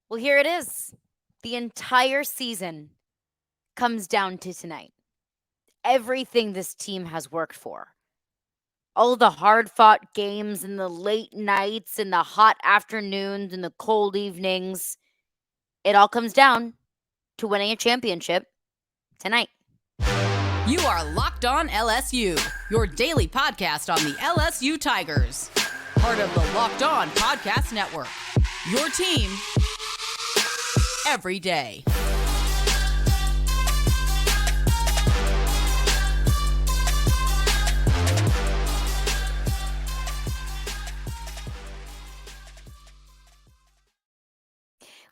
Well, here it is. The entire season comes down to tonight. Everything this team has worked for. All the hard fought games and the late nights and the hot afternoons and the cold evenings. It all comes down to winning a championship tonight. You are Locked On LSU, your daily podcast on the LSU Tigers. Part of the Locked On Podcast Network. Your team every day.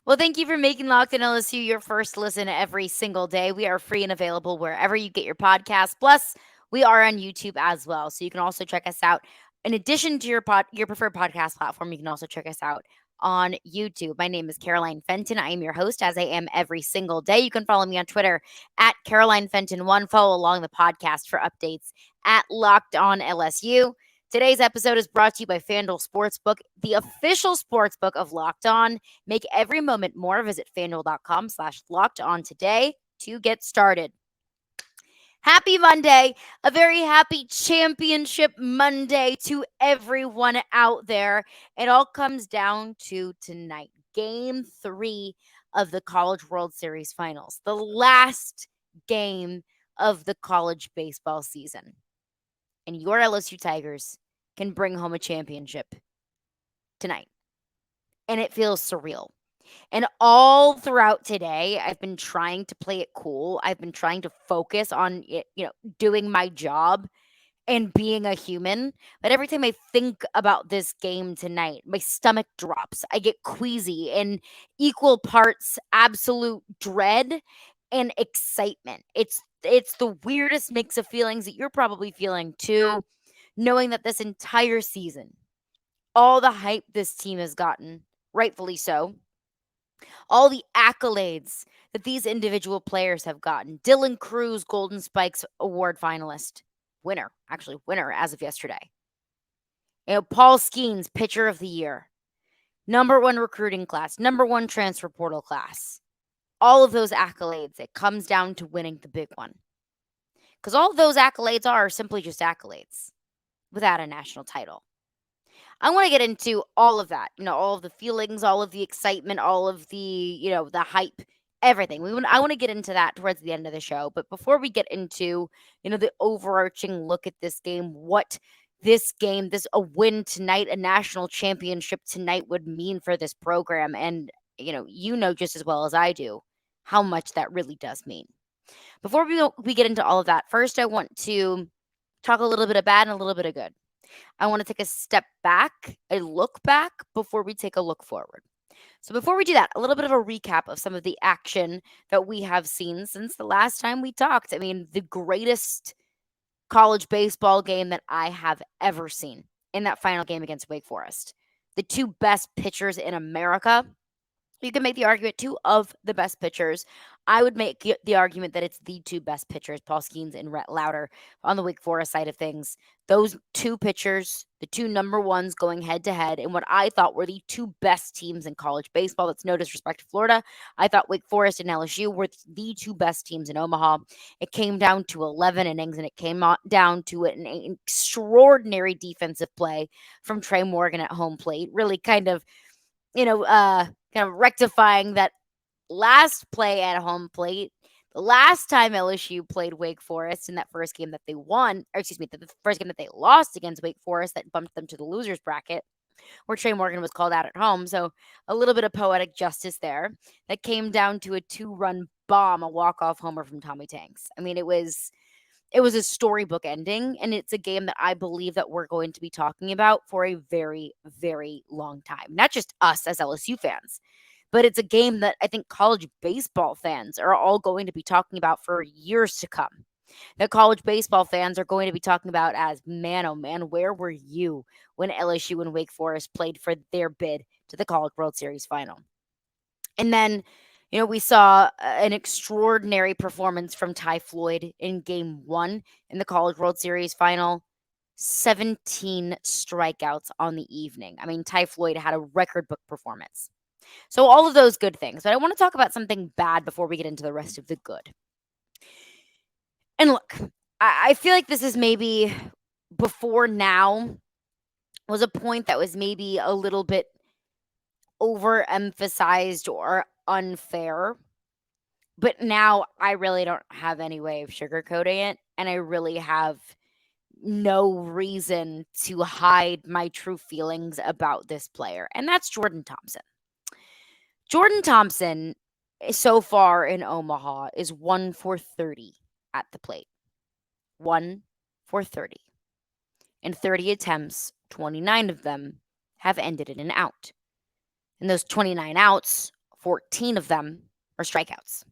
Well, thank you for making Locked On LSU your first listen every single day. We are free and available wherever you get your podcasts. Plus, we are on YouTube as well, so you can also check us out. In addition to your preferred podcast platform, you can also check us out on YouTube. My name is Caroline Fenton. I am your host, as I am every single day. You can follow me on Twitter at Caroline Fenton1. Follow along the podcast for updates at Locked On LSU. Today's episode is brought to you by FanDuel Sportsbook, the official sportsbook of Locked On. Make every moment more. Visit FanDuel.com/Locked On today to get started. Happy Monday, a very happy championship Monday to everyone out there. It all comes down to tonight, Game 3 of the College World Series Finals, the last game of the college baseball season. And your LSU Tigers can bring home a championship tonight. And it feels surreal. And all throughout today, I've been trying to play it cool. I've been trying to focus on it, doing my job and being a human. But every time I think about this game tonight, my stomach drops. I get queasy in equal parts absolute dread and excitement. It's the weirdest mix of feelings that you're probably feeling too, knowing that this entire season, all the hype this team has gotten, rightfully so, all the accolades that these individual players have gotten. Dylan Cruz, Golden Spikes Award finalist, winner as of yesterday. Paul Skeens, pitcher of the year, number 1 recruiting class, number 1 transfer portal class. All of those accolades, it comes down to winning the big one. Because all of those accolades are simply just accolades without a national title. I want to get into all of that, all of the feelings, all of the excitement, all of the, the hype, everything. I want to get into that towards the end of the show. But before we get into, the overarching look at this game, what this game, a win tonight, a national championship tonight would mean for this program. And, just as well as I do, how much that really does mean. Before we get into all of that, first I want to talk a little bit of bad and a little bit of good. I want to take a step back, a look back, before we take a look forward. So before we do that, a little bit of a recap of some of the action that we have seen since the last time we talked. I mean, the greatest college baseball game that I have ever seen in that final game against Wake Forest. The 2 best pitchers in America. You can make the argument, 2 of the best pitchers. I would make the argument that it's the 2 best pitchers, Paul Skeens and Rhett Lauder, on the Wake Forest side of things. Those 2 pitchers, the 2 number 1s going head-to-head in what I thought were the 2 best teams in college baseball. That's no disrespect to Florida. I thought Wake Forest and LSU were the 2 best teams in Omaha. It came down to 11 innings, and it came down to an extraordinary defensive play from Trey Morgan at home plate. Really kind of, rectifying that last play at home plate. The last time LSU played Wake Forest in that first game that they won, the first game that they lost against Wake Forest that bumped them to the losers bracket, where Trey Morgan was called out at home. So a little bit of poetic justice there. That came down to a 2-run bomb, a walk-off homer from Tommy Tanks. I mean, it was a storybook ending, and it's a game that I believe that we're going to be talking about for a very, very long time. Not just us as LSU fans, but it's a game that I think college baseball fans are all going to be talking about for years to come. That college baseball fans are going to be talking about as, man, oh man, where were you when LSU and Wake Forest played for their bid to the College World Series final? And then, we saw an extraordinary performance from Ty Floyd in Game 1 in the College World Series final. 17 strikeouts on the evening. I mean, Ty Floyd had a record book performance. So all of those good things. But I want to talk about something bad before we get into the rest of the good. And look, I feel like this is maybe before now was a point that was maybe a little bit overemphasized or unfair. But now I really don't have any way of sugarcoating it. And I really have no reason to hide my true feelings about this player. And that's Jordan Thompson. Jordan Thompson, so far in Omaha, is 1 for 30 at the plate. 1 for 30. In 30 attempts, 29 of them have ended in an out. In those 29 outs, 14 of them are strikeouts.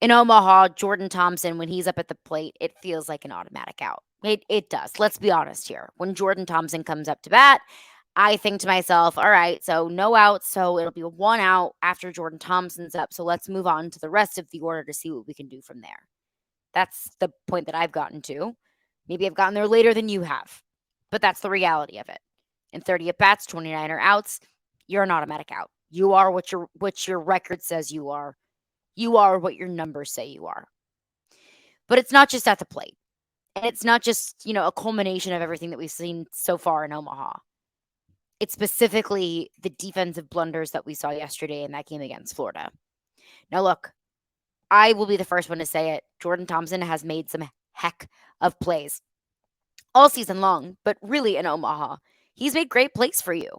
In Omaha, Jordan Thompson, when he's up at the plate, it feels like an automatic out. It does. Let's be honest here. When Jordan Thompson comes up to bat, I think to myself, all right, so no outs, so it'll be 1 out after Jordan Thompson's up. So let's move on to the rest of the order to see what we can do from there. That's the point that I've gotten to. Maybe I've gotten there later than you have, but that's the reality of it. In 30 at bats, 29 are outs. You're an automatic out. You are what your record says you are. You are what your numbers say you are. But it's not just at the plate. And it's not just, a culmination of everything that we've seen so far in Omaha. It's specifically the defensive blunders that we saw yesterday in that game against Florida. Now, look, I will be the first one to say it. Jordan Thompson has made some heck of plays all season long, but really in Omaha. He's made great plays for you.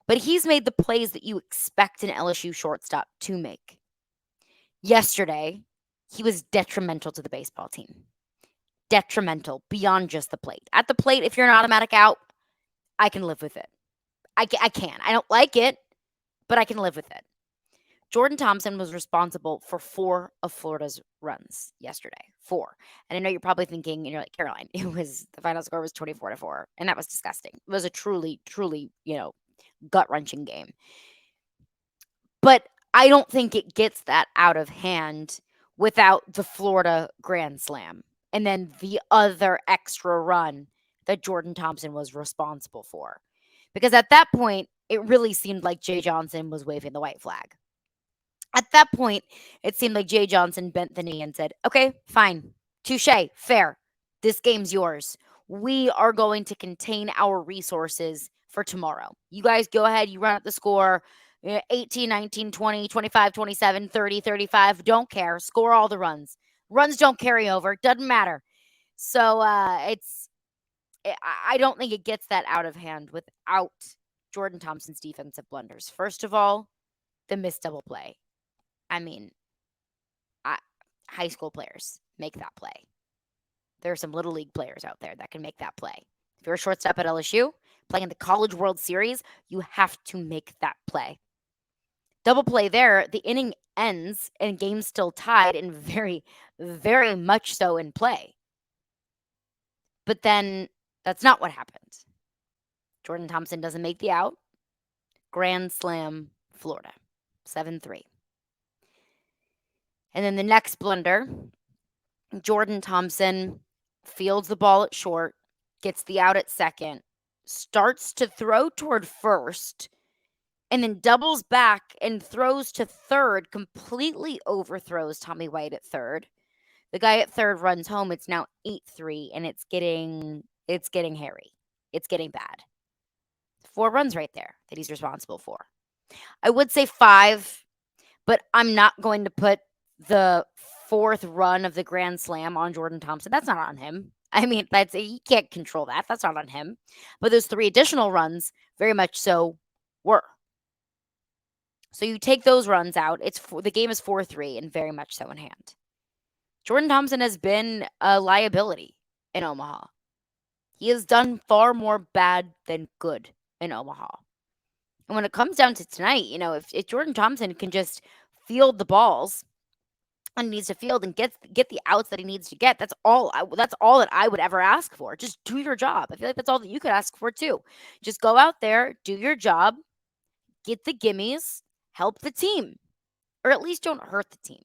But he's made the plays that you expect an LSU shortstop to make. Yesterday, he was detrimental to the baseball team. Detrimental beyond just the plate. At the plate, if you're an automatic out, I can live with it. I can. I don't like it, but I can live with it. Jordan Thompson was responsible for 4 of Florida's runs yesterday. 4. And I know you're probably thinking, and you're like, Caroline, the final score was 24-4. And that was disgusting. It was a truly, truly, gut-wrenching game. But I don't think it gets that out of hand without the Florida Grand Slam and then the other extra run that Jordan Thompson was responsible for. Because at that point, it really seemed like Jay Johnson was waving the white flag. At that point, it seemed like Jay Johnson bent the knee and said, okay, fine, touche, fair. This game's yours. We are going to contain our resources for tomorrow. You guys go ahead, you run up the score, 18, 19, 20, 25, 27, 30, 35. Don't care. Score all the runs. Runs don't carry over. Doesn't matter. So I don't think it gets that out of hand without Jordan Thompson's defensive blunders. First of all, the missed double play. I mean, high school players make that play. There are some little league players out there that can make that play. If you're a shortstop at LSU, playing in the College World Series, you have to make that play. Double play there, the inning ends and game's still tied and very, very much so in play. But then that's not what happened. Jordan Thompson doesn't make the out. Grand Slam, Florida, 7-3. And then the next blunder, Jordan Thompson fields the ball at short, gets the out at second, starts to throw toward first, and then doubles back and throws to third, completely overthrows Tommy White at third. The guy at third runs home. It's now 8-3, and it's getting hairy. It's getting bad. 4 runs right there that he's responsible for. I would say 5, but I'm not going to put the 4th run of the Grand Slam on Jordan Thompson. That's not on him. I mean, he can't control that. That's not on him. But those 3 additional runs, very much so, were. So you take those runs out. The game is 4-3 and very much so in hand. Jordan Thompson has been a liability in Omaha. He has done far more bad than good in Omaha. And when it comes down to tonight, if Jordan Thompson can just field the balls and needs to field and get the outs that he needs to get, that's all that I would ever ask for. Just do your job. I feel like that's all that you could ask for too. Just go out there, do your job, get the gimmies, help the team, or at least don't hurt the team.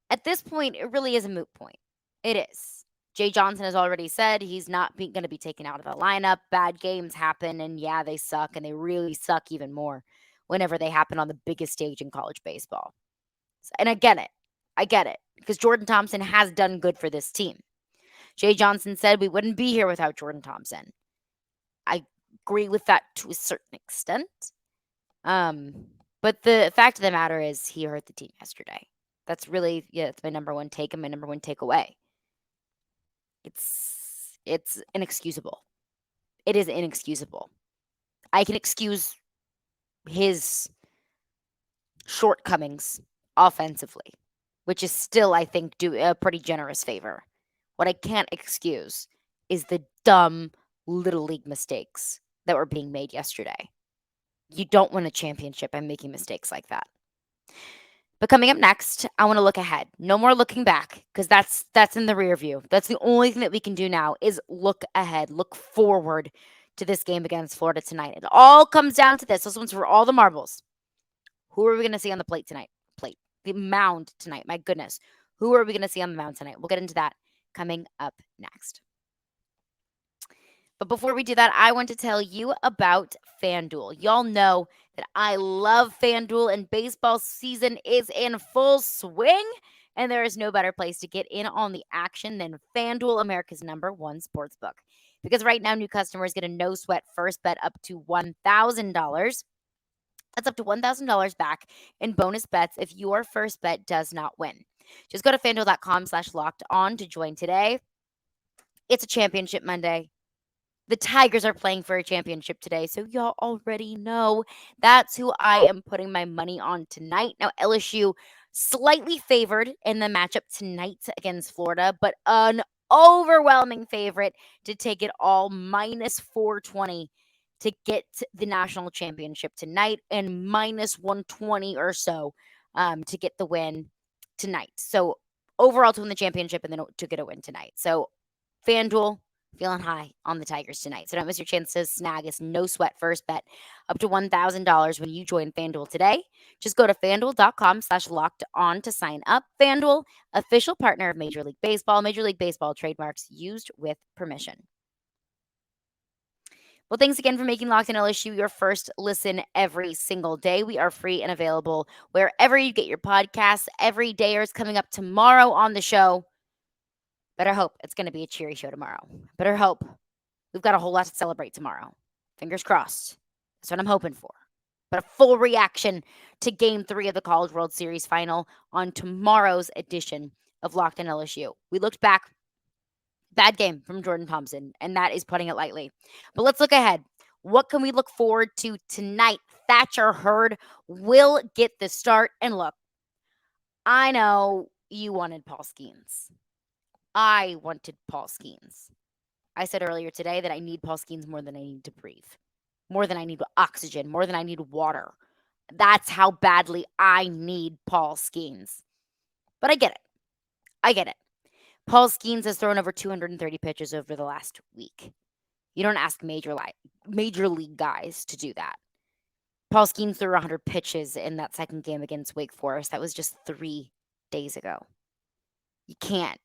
At this point, it really is a moot point. It is. Jay Johnson has already said he's not going to be taken out of the lineup. Bad games happen, and yeah, they suck, and they really suck even more whenever they happen on the biggest stage in college baseball. And I get it. I get it because Jordan Thompson has done good for this team. Jay Johnson said we wouldn't be here without Jordan Thompson. I agree with that to a certain extent. But the fact of the matter is he hurt the team yesterday. That's really, yeah, it's my number one take and my number one takeaway. It's inexcusable. It is inexcusable. I can excuse his shortcomings offensively, which is still, I think, do a pretty generous favor. What I can't excuse is the dumb little league mistakes that were being made yesterday. You don't win a championship by making mistakes like that. But coming up next, I want to look ahead. No more looking back because that's in the rear view. That's the only thing that we can do now is look ahead, look forward to this game against Florida tonight. It all comes down to this. This one's for all the marbles. Who are we going to see on the plate tonight? The mound tonight. My goodness. Who are we going to see on the mound tonight? We'll get into that coming up next. But before we do that, I want to tell you about FanDuel. Y'all know that I love FanDuel, and baseball season is in full swing. And there is no better place to get in on the action than FanDuel, America's #1 sportsbook. Because right now, new customers get a no sweat first bet up to $1,000. That's up to $1,000 back in bonus bets if your first bet does not win. Just go to fanduel.com/locked on to join today. It's a championship Monday. The Tigers are playing for a championship today, so y'all already know that's who I am putting my money on tonight. Now, LSU slightly favored in the matchup tonight against Florida, but an overwhelming favorite to take it all, minus 420 to get the national championship tonight, and minus 120 or so to get the win tonight. So overall to win the championship and then to get a win tonight. So FanDuel feeling high on the Tigers tonight. So don't miss your chance to snag this no sweat first bet up to $1,000 when you join FanDuel today. Just go to fanduel.com/locked on to sign up. FanDuel, official partner of Major League Baseball. Major League Baseball trademarks used with permission. Well, thanks again for making Locked On LSU your first listen every single day. We are free and available wherever you get your podcasts. Every day is coming up tomorrow on the show. Better hope it's going to be a cheery show tomorrow. Better hope we've got a whole lot to celebrate tomorrow. Fingers crossed. That's what I'm hoping for. But a full reaction to Game 3 of the College World Series final on tomorrow's edition of Locked On LSU. We looked back. Bad game from Jordan Thompson, and that is putting it lightly. But let's look ahead. What can we look forward to tonight? Thatcher Hurd will get the start. And look, I know you wanted Paul Skeens. I wanted Paul Skeens. I said earlier today that I need Paul Skeens more than I need to breathe, more than I need oxygen, more than I need water. That's how badly I need Paul Skeens. But I get it. I get it. Paul Skeens has thrown over 230 pitches over the last week. You don't ask major league guys to do that. Paul Skeens threw 100 pitches in that second game against Wake Forest. That was just 3 days ago. You can't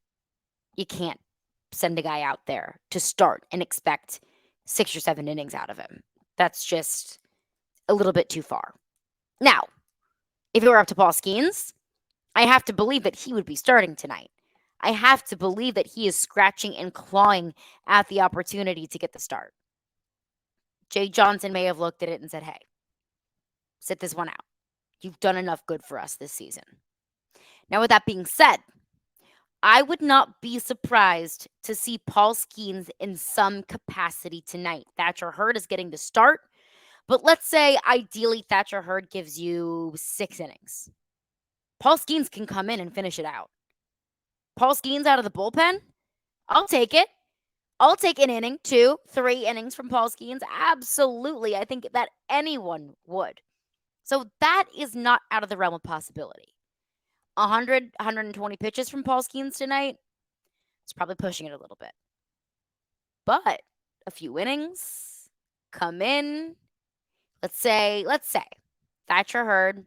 send a guy out there to start and expect 6 or 7 innings out of him. That's just a little bit too far. Now, if it were up to Paul Skeens, I have to believe that he would be starting tonight. I have to believe that he is scratching and clawing at the opportunity to get the start. Jay Johnson may have looked at it and said, hey, sit this one out. You've done enough good for us this season. Now, with that being said, I would not be surprised to see Paul Skeens in some capacity tonight. Thatcher Hurd is getting the start, but let's say ideally Thatcher Hurd gives you 6 innings. Paul Skeens can come in and finish it out. Paul Skeens out of the bullpen? I'll take it. I'll take an inning, 2, 3 innings from Paul Skeens. Absolutely. I think that anyone would. So that is not out of the realm of possibility. 100, 120 pitches from Paul Skeens tonight, it's probably pushing it a little bit. But a few innings, come in. Let's say Thatcher Hurd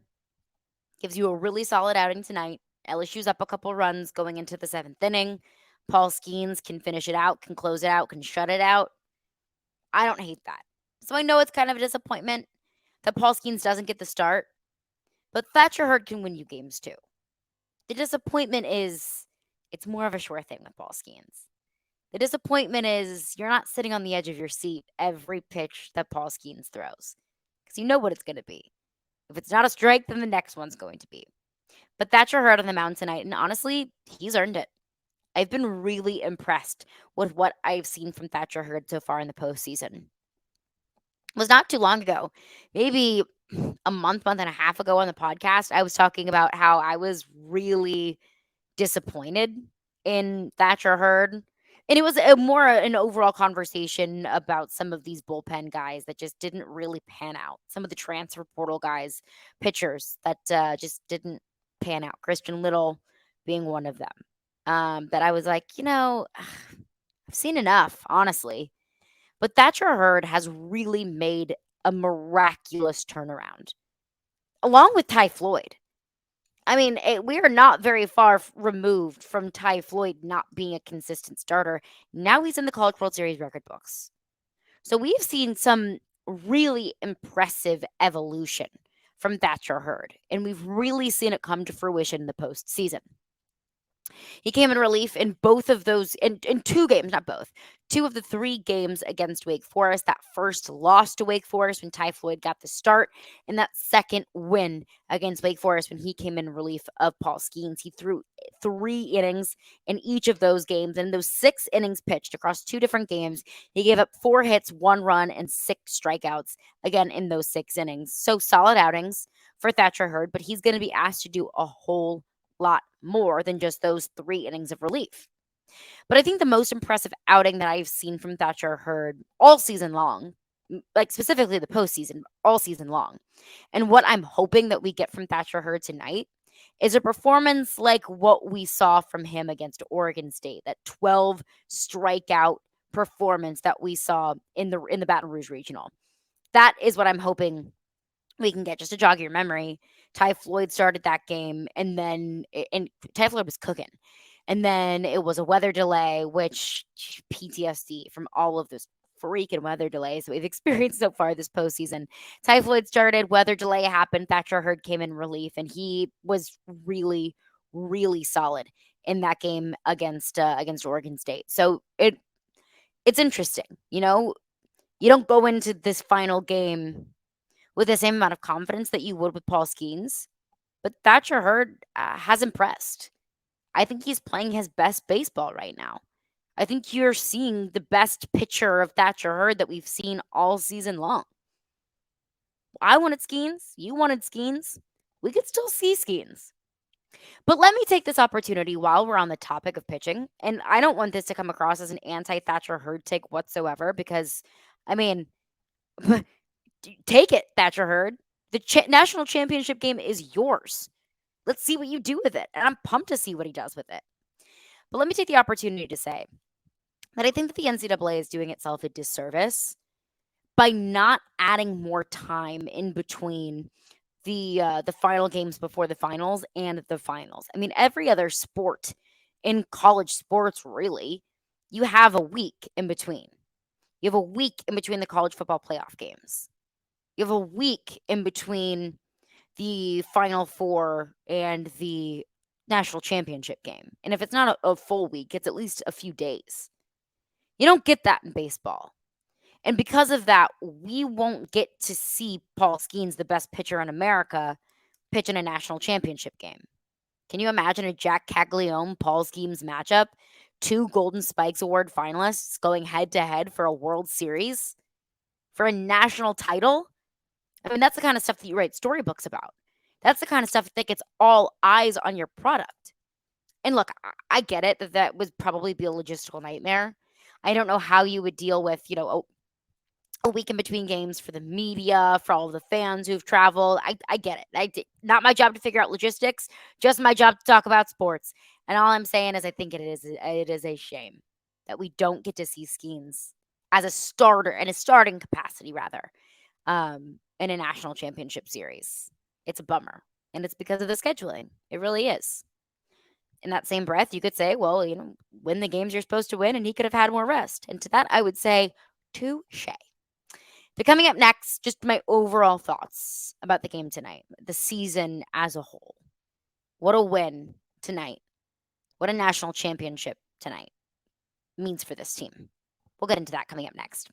gives you a really solid outing tonight. LSU's up a couple runs going into the 7th inning. Paul Skeens can finish it out, can close it out, can shut it out. I don't hate that. So I know it's kind of a disappointment that Paul Skeens doesn't get the start, but Thatcher Hurd can win you games too. The disappointment is it's more of a sure thing with Paul Skeens. The disappointment is you're not sitting on the edge of your seat every pitch that Paul Skeens throws because you know what it's going to be. If it's not a strike, then the next one's going to be. But Thatcher Hurd on the mound tonight, and honestly, he's earned it. I've been really impressed with what I've seen from Thatcher Hurd so far in the postseason. It was not too long ago, maybe a month and a half ago on the podcast, I was talking about how I was really disappointed in Thatcher Hurd. And it was more an overall conversation about some of these bullpen guys that just didn't really pan out. Some of the transfer portal guys, pitchers that just didn't pan out. Christian Little being one of them. That I was like, I've seen enough, honestly. But Thatcher Hurd has really made a miraculous turnaround, along with Ty Floyd. I mean, we are not very far removed from Ty Floyd not being a consistent starter. Now he's in the College World Series record books. So we've seen some really impressive evolution from Thatcher Hurd, and we've really seen it come to fruition in the postseason. He came in relief in both of those, in two games, not both, two of the three games against Wake Forest. That first loss to Wake Forest when Ty Floyd got the start, and that second win against Wake Forest when he came in relief of Paul Skeens. He threw 3 innings in each of those games, and those 6 innings pitched across 2 different games, he gave up 4 hits, 1 run, and 6 strikeouts, again, in those 6 innings. So solid outings for Thatcher Hurd, but he's going to be asked to do a whole lot more than just those 3 innings of relief. But I think the most impressive outing that I've seen from Thatcher Hurd all season long, like specifically the postseason, all season long, and what I'm hoping that we get from Thatcher Hurd tonight is a performance like what we saw from him against Oregon State, that 12 strikeout performance that we saw in the Baton Rouge Regional. That is what I'm hoping we can get. Just to jog your memory, Ty Floyd started that game, and Ty Floyd was cooking. And then it was a weather delay, which PTSD from all of those freaking weather delays that we've experienced so far this postseason. Ty Floyd started, weather delay happened, Thatcher Hurd came in relief, and he was really, really solid in that game against Oregon State. So it's interesting, you don't go into this final game with the same amount of confidence that you would with Paul Skeens, but Thatcher Hurd has impressed. I think he's playing his best baseball right now. I think you're seeing the best pitcher of Thatcher Hurd that we've seen all season long. I wanted Skeens. You wanted Skeens. We could still see Skeens. But let me take this opportunity while we're on the topic of pitching, and I don't want this to come across as an anti-Thatcher Hurd take whatsoever because, I mean, take it, Thatcher Hurd. The national championship game is yours. Let's see what you do with it. And I'm pumped to see what he does with it. But let me take the opportunity to say that I think that the NCAA is doing itself a disservice by not adding more time in between the final games before the finals and the finals. I mean, every other sport in college sports, really, you have a week in between. You have a week in between the college football playoff games. You have a week in between the Final Four and the national championship game. And if it's not a full week, it's at least a few days. You don't get that in baseball. And because of that, we won't get to see Paul Skeens, the best pitcher in America, pitch in a national championship game. Can you imagine a Jack Caglione, Paul Skeens matchup? 2 Golden Spikes Award finalists going head-to-head for a World Series? For a national title? I mean, that's the kind of stuff that you write storybooks about. That's the kind of stuff that gets all eyes on your product. And look, I get it that would probably be a logistical nightmare. I don't know how you would deal with, a week in between games for the media, for all of the fans who've traveled. I get it. Not my job to figure out logistics, just my job to talk about sports. And all I'm saying is I think it is a shame that we don't get to see Skeens as a starter, in a starting capacity, rather. In a national championship series. It's a bummer. And it's because of the scheduling. It really is. In that same breath, you could say, well, win the games you're supposed to win, and he could have had more rest. And to that, I would say, touche. But coming up next, just my overall thoughts about the game tonight, the season as a whole. What a win tonight. What a national championship tonight means for this team. We'll get into that coming up next.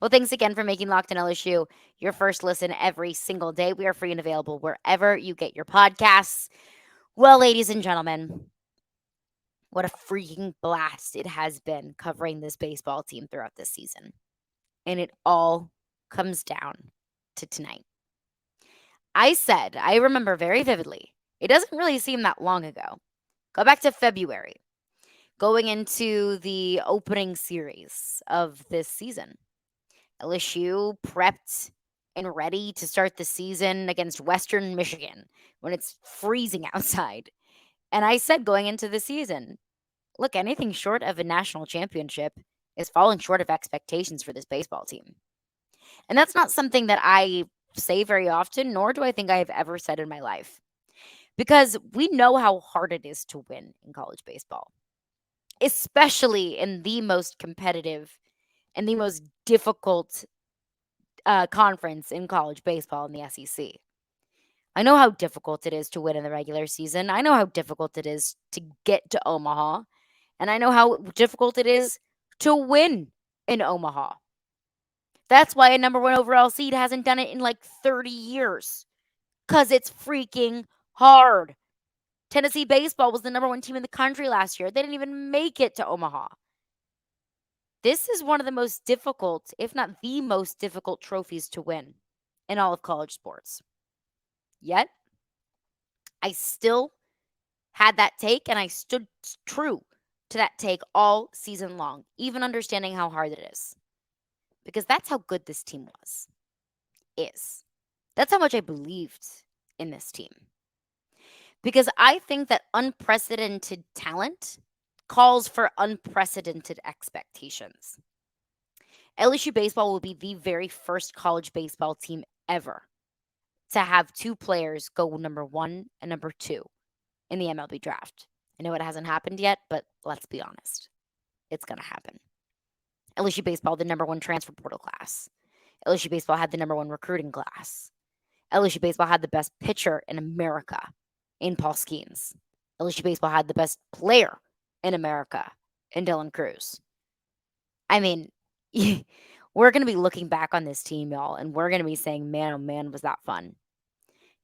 Well, thanks again for making Locked on LSU your first listen every single day. We are free and available wherever you get your podcasts. Well, ladies and gentlemen, what a freaking blast it has been covering this baseball team throughout this season. And it all comes down to tonight. I remember very vividly, it doesn't really seem that long ago. Go back to February, going into the opening series of this season. LSU prepped and ready to start the season against Western Michigan when it's freezing outside. And I said going into the season, look, anything short of a national championship is falling short of expectations for this baseball team. And that's not something that I say very often, nor do I think I have ever said in my life. Because we know how hard it is to win in college baseball, especially in the most competitive and the most difficult conference in college baseball in the SEC. I know how difficult it is to win in the regular season. I know how difficult it is to get to Omaha. And I know how difficult it is to win in Omaha. That's why a number one overall seed hasn't done it in like 30 years. Because it's freaking hard. Tennessee baseball was the number one team in the country last year. They didn't even make it to Omaha. This is one of the most difficult, if not the most difficult trophies to win in all of college sports. Yet, I still had that take and I stood true to that take all season long, even understanding how hard it is. Because that's how good this team is. That's how much I believed in this team. Because I think that unprecedented talent calls for unprecedented expectations. LSU baseball will be the very first college baseball team ever to have two players go number 1 and number 2 in the MLB draft. I know it hasn't happened yet, but let's be honest. It's going to happen. LSU baseball, the number 1 transfer portal class. LSU baseball had the number 1 recruiting class. LSU baseball had the best pitcher in America in Paul Skeens. LSU baseball had the best player in America in Dylan Cruz. I mean, we're going to be looking back on this team, y'all, and we're going to be saying, man, oh man, was that fun.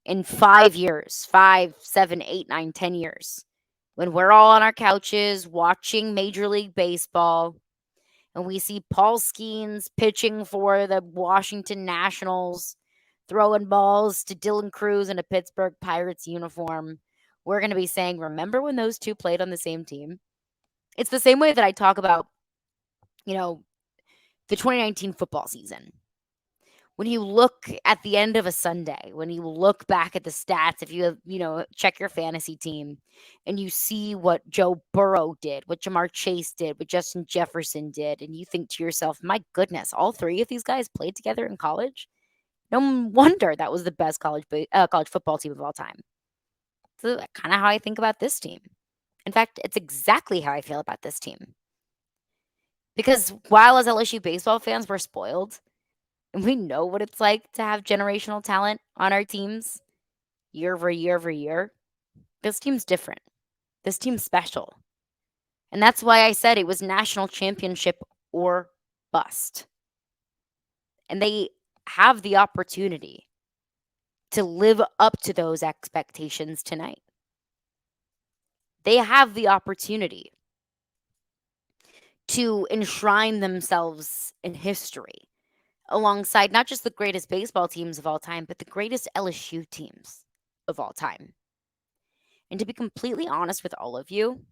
In 5 years, 5, 7, 8, 9, 10 years, when we're all on our couches watching Major League Baseball, and we see Paul Skeens pitching for the Washington Nationals, throwing balls to Dylan Cruz in a Pittsburgh Pirates uniform, we're going to be saying, remember when those two played on the same team? It's the same way that I talk about, the 2019 football season. When you look at the end of a Sunday, when you look back at the stats, if you check your fantasy team and you see what Joe Burrow did, what Jamar Chase did, what Justin Jefferson did, and you think to yourself, my goodness, all three of these guys played together in college? No wonder that was the best college football team of all time. So that's kind of how I think about this team. In fact, it's exactly how I feel about this team. Because while as LSU baseball fans, we're spoiled, and we know what it's like to have generational talent on our teams year over year over year, this team's different. This team's special. And that's why I said it was national championship or bust. And they have the opportunity to live up to those expectations tonight. They have the opportunity to enshrine themselves in history alongside not just the greatest baseball teams of all time, but the greatest LSU teams of all time. And to be completely honest with all of you,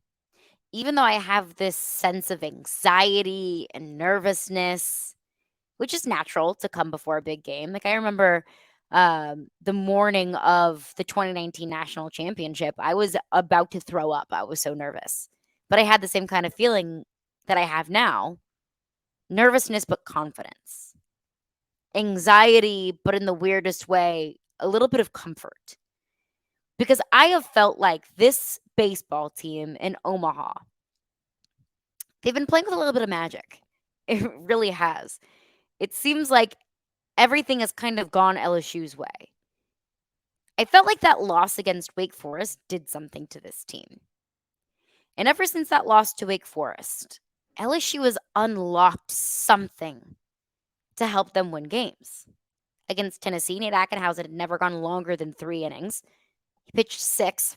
even though I have this sense of anxiety and nervousness, which is natural to come before a big game. Like I remember the morning of the 2019 national championship, I was about to throw up. I was so nervous. But I had the same kind of feeling that I have now. Nervousness, but confidence. Anxiety, but in the weirdest way, a little bit of comfort. because I have felt like this baseball team in Omaha, they've been playing with a little bit of magic. It really has. It seems like everything has kind of gone LSU's way. I felt like that loss against Wake Forest did something to this team. And ever since that loss to Wake Forest, LSU has unlocked something to help them win games. Against Tennessee, Nate Ackenhausen had never gone longer than 3 innings. He pitched 6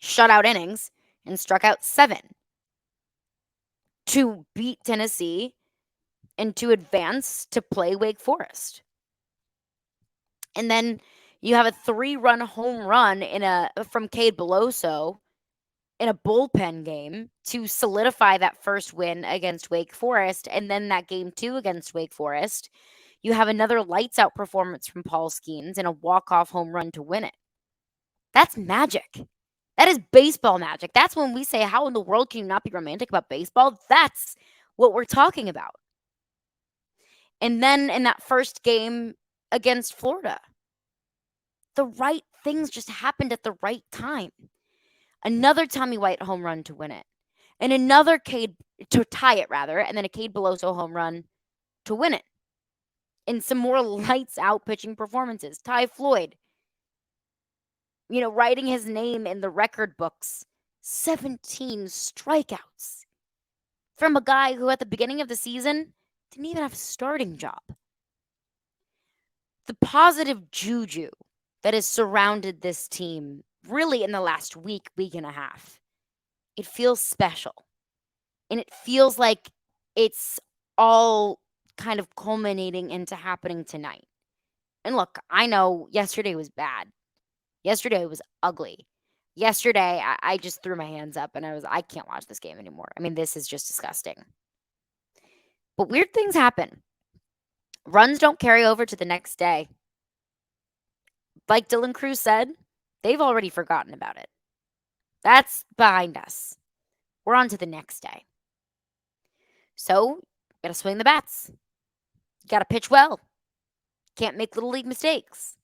shutout innings and struck out 7 to beat Tennessee and to advance to play Wake Forest. And then you have a 3-run home run from Cade Beloso in a bullpen game to solidify that first win against Wake Forest. And then that game 2 against Wake Forest, you have another lights out performance from Paul Skeens and a walk-off home run to win it. That's magic. That is baseball magic. That's when we say, how in the world can you not be romantic about baseball? That's what we're talking about. And then in that first game against Florida, the right things just happened at the right time. Another Tommy White home run to win it, and another Cade to tie it rather, and then a Cade Beloso home run to win it. And some more lights out pitching performances. Ty Floyd, writing his name in the record books. 17 strikeouts from a guy who at the beginning of the season didn't even have a starting job. The positive juju that has surrounded this team really in the last week and a half, it feels special. And it feels like it's all kind of culminating into happening tonight. And look, I know yesterday was bad. Yesterday was ugly. Yesterday, I just threw my hands up and I can't watch this game anymore. I mean, this is just disgusting. But weird things happen. Runs don't carry over to the next day. Like Dylan Cruz said, they've already forgotten about it. That's behind us. We're on to the next day. So, you got to swing the bats. You got to pitch well. Can't make little league mistakes.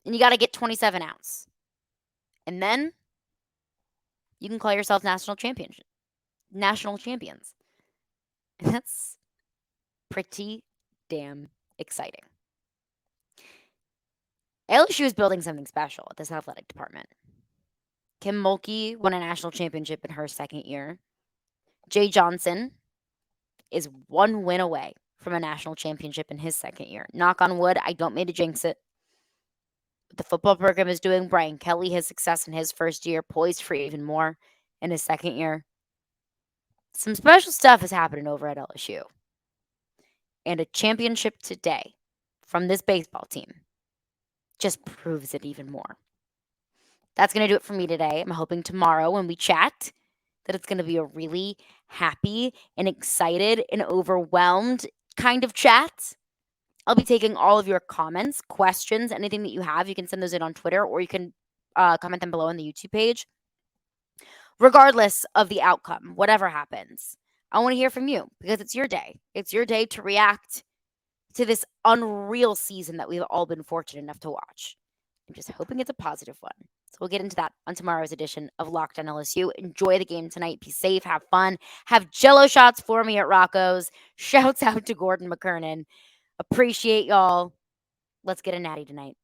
And you got to get 27 outs. And then you can call yourself national champions. And that's pretty damn exciting. LSU is building something special at this athletic department. Kim Mulkey won a national championship in her second year. Jay Johnson is 1 win away from a national championship in his second year. Knock on wood, I don't mean to jinx it. But the football program is doing. Brian Kelly has success in his first year, poised for even more in his second year. Some special stuff is happening over at LSU. And a championship today from this baseball team just proves it even more. That's going to do it for me today. I'm hoping tomorrow when we chat that it's going to be a really happy and excited and overwhelmed kind of chat. I'll be taking all of your comments, questions, anything that you have. You can send those in on Twitter or you can comment them below on the YouTube page. Regardless of the outcome, whatever happens, I want to hear from you because it's your day. It's your day to react to this unreal season that we've all been fortunate enough to watch. I'm just hoping it's a positive one. So we'll get into that on tomorrow's edition of Locked on LSU. Enjoy the game tonight. Be safe. Have fun. Have Jello shots for me at Rocco's. Shouts out to Gordon McKernan. Appreciate y'all. Let's get a natty tonight.